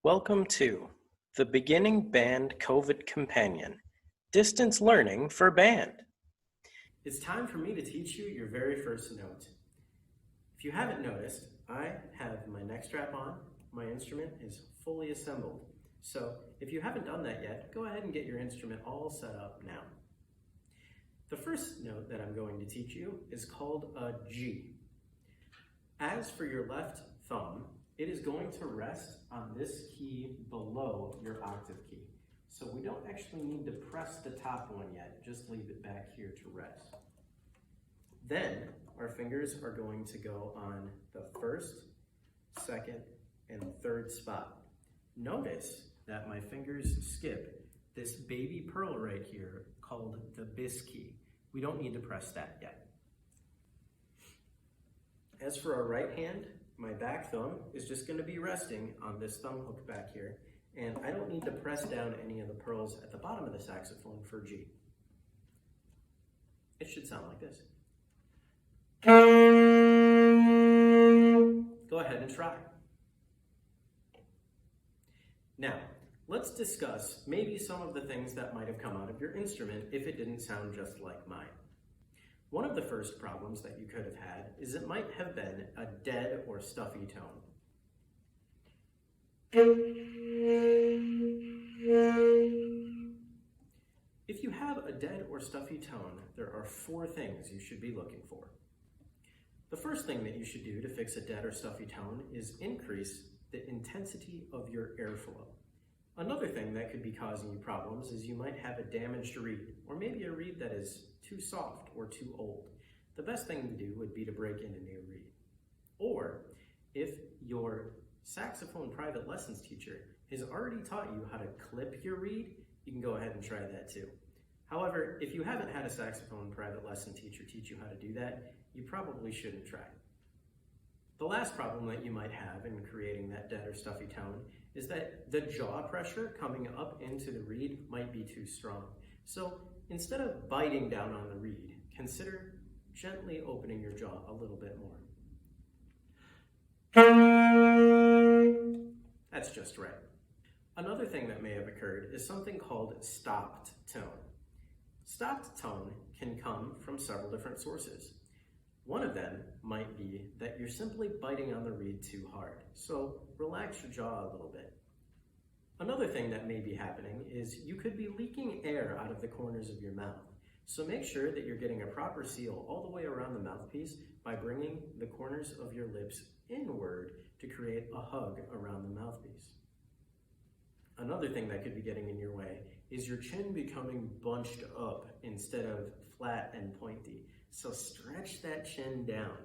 Welcome to the Beginning Band COVID Companion, Distance Learning for Band. It's time for me to teach you your very first note. If you haven't noticed, I have my neck strap on, my instrument is fully assembled. So if you haven't done that yet, go ahead and get your instrument all set up now. The first note that I'm going to teach you is called a G. As for your left thumb, it is going to rest on this key below your octave key. So we don't actually need to press the top one yet, just leave it back here to rest. Then our fingers are going to go on the first, second, and third spot. Notice that my fingers skip this baby pearl right here called the bis key. We don't need to press that yet. As for our right hand, my back thumb is just going to be resting on this thumb hook back here, and I don't need to press down any of the pearls at the bottom of the saxophone for G. It should sound like this. Go ahead and try. Now, let's discuss maybe some of the things that might have come out of your instrument if it didn't sound just like mine. One of the first problems that you could have had is it might have been a dead or stuffy tone. If you have a dead or stuffy tone, there are 4 things you should be looking for. The first thing that you should do to fix a dead or stuffy tone is increase the intensity of your airflow. Another thing that could be causing you problems is you might have a damaged reed, or maybe a reed that is too soft or too old. The best thing to do would be to break in a new reed. Or if your saxophone private lessons teacher has already taught you how to clip your reed, you can go ahead and try that too. However, if you haven't had a saxophone private lesson teacher teach you how to do that, you probably shouldn't try. The last problem that you might have in creating that dead or stuffy tone is that the jaw pressure coming up into the reed might be too strong. So instead of biting down on the reed, consider gently opening your jaw a little bit more. That's just right. Another thing that may have occurred is something called stopped tone. Stopped tone can come from several different sources. One of them might be that you're simply biting on the reed too hard, so relax your jaw a little bit. Another thing that may be happening is you could be leaking air out of the corners of your mouth, so make sure that you're getting a proper seal all the way around the mouthpiece by bringing the corners of your lips inward to create a hug around the mouthpiece. Another thing that could be getting in your way is your chin becoming bunched up instead of flat and pointy. So stretch that chin down.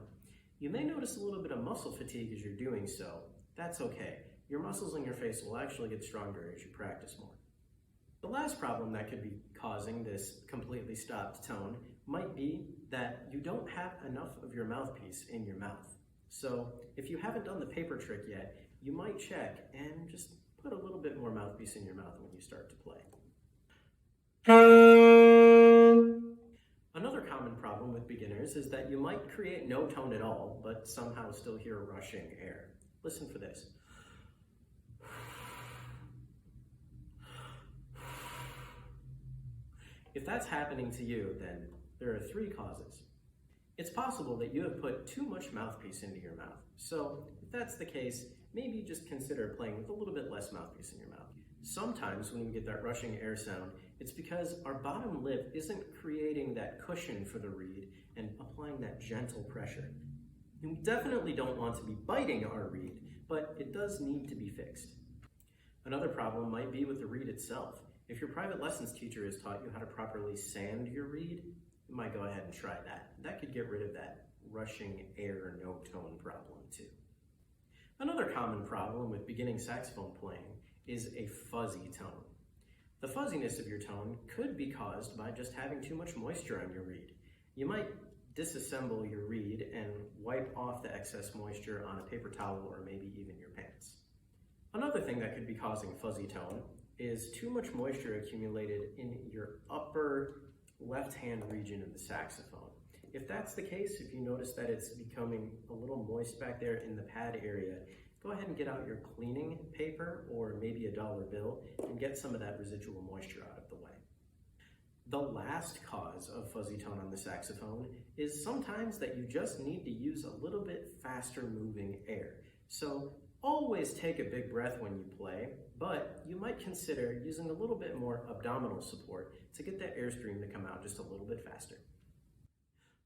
You may notice a little bit of muscle fatigue as you're doing so. That's okay. Your muscles in your face will actually get stronger as you practice more. The last problem that could be causing this completely stopped tone might be that you don't have enough of your mouthpiece in your mouth. So if you haven't done the paper trick yet, you might check and just put a little bit more mouthpiece in your mouth when you start to play. Another common problem with beginners is that you might create no tone at all, but somehow still hear rushing air. Listen for this. If that's happening to you, then there are 3 causes. It's possible that you have put too much mouthpiece into your mouth. So if that's the case, maybe just consider playing with a little bit less mouthpiece in your mouth. Sometimes when we get that rushing air sound, it's because our bottom lip isn't creating that cushion for the reed and applying that gentle pressure. We definitely don't want to be biting our reed, but it does need to be fixed. Another problem might be with the reed itself. If your private lessons teacher has taught you how to properly sand your reed, you might go ahead and try that. That could get rid of that rushing air no tone problem too. Another common problem with beginning saxophone playing is a fuzzy tone. The fuzziness of your tone could be caused by just having too much moisture on your reed. You might disassemble your reed and wipe off the excess moisture on a paper towel or maybe even your pants. Another thing that could be causing fuzzy tone is too much moisture accumulated in your upper left-hand region of the saxophone. If that's the case, if you notice that it's becoming a little moist back there in the pad area, go ahead and get out your cleaning paper or maybe a dollar bill and get some of that residual moisture out of the way. The last cause of fuzzy tone on the saxophone is sometimes that you just need to use a little bit faster moving air. So always take a big breath when you play, but you might consider using a little bit more abdominal support to get that airstream to come out just a little bit faster.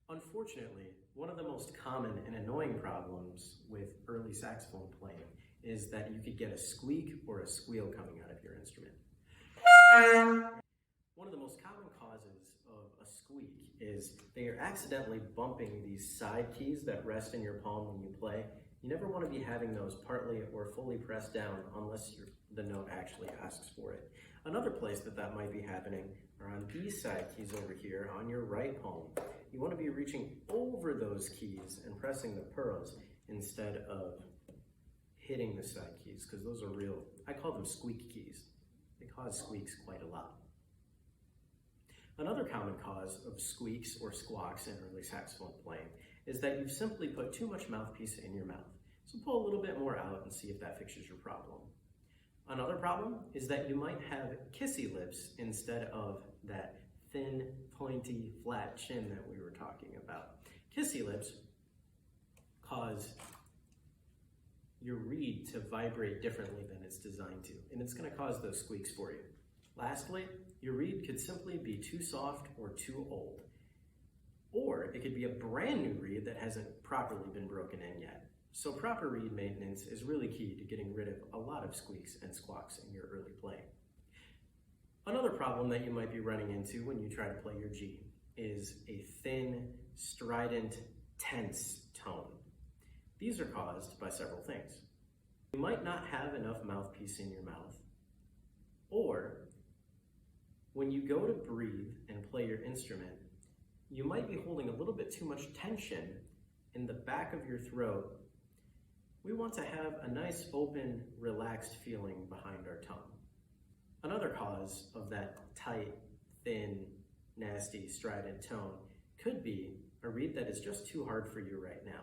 Unfortunately, one of the most common and annoying problems with early saxophone playing is that you could get a squeak or a squeal coming out of your instrument. One of the most common causes of a squeak is that you're accidentally bumping these side keys that rest in your palm when you play. You never want to be having those partly or fully pressed down unless the note actually asks for it. Another place that might be happening are on these side keys over here on your right palm. You want to be reaching over those keys and pressing the pearls instead of hitting the side keys, because those are real, I call them squeak keys. They cause squeaks quite a lot. Another common cause of squeaks or squawks in early saxophone playing is that you've simply put too much mouthpiece in your mouth. So pull a little bit more out and see if that fixes your problem. Another problem is that you might have kissy lips instead of that thin, pointy, flat chin that we were talking about. Kissy lips cause your reed to vibrate differently than it's designed to, and it's going to cause those squeaks for you. Lastly, your reed could simply be too soft or too old. Or it could be a brand new reed that hasn't properly been broken in yet. So proper reed maintenance is really key to getting rid of a lot of squeaks and squawks in your early playing. Another problem that you might be running into when you try to play your G is a thin, strident, tense tone. These are caused by several things. You might not have enough mouthpiece in your mouth, or when you go to breathe and play your instrument, you might be holding a little bit too much tension in the back of your throat. We want to have a nice, open, relaxed feeling behind our tongue. Another cause of that tight, thin, nasty, strident tone could be a reed that is just too hard for you right now.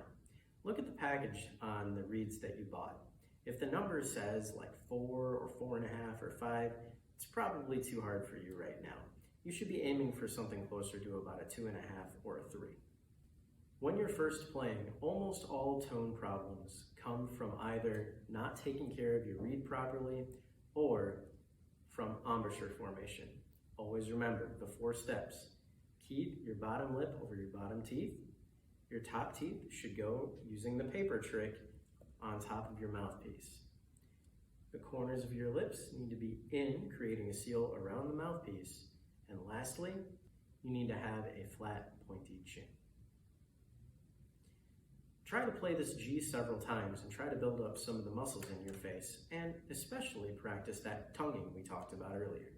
Look at the package on the reeds that you bought. If the number says like 4 or 4.5 or 5, it's probably too hard for you right now. You should be aiming for something closer to about a 2.5 or a 3. When you're first playing, almost all tone problems come from either not taking care of your reed properly or from embouchure formation. Always remember the 4 steps. Keep your bottom lip over your bottom teeth. Your top teeth should go using the paper trick on top of your mouthpiece. The corners of your lips need to be in, creating a seal around the mouthpiece. And lastly, you need to have a flat, pointy chin. Try to play this G several times and try to build up some of the muscles in your face, and especially practice that tonguing we talked about earlier.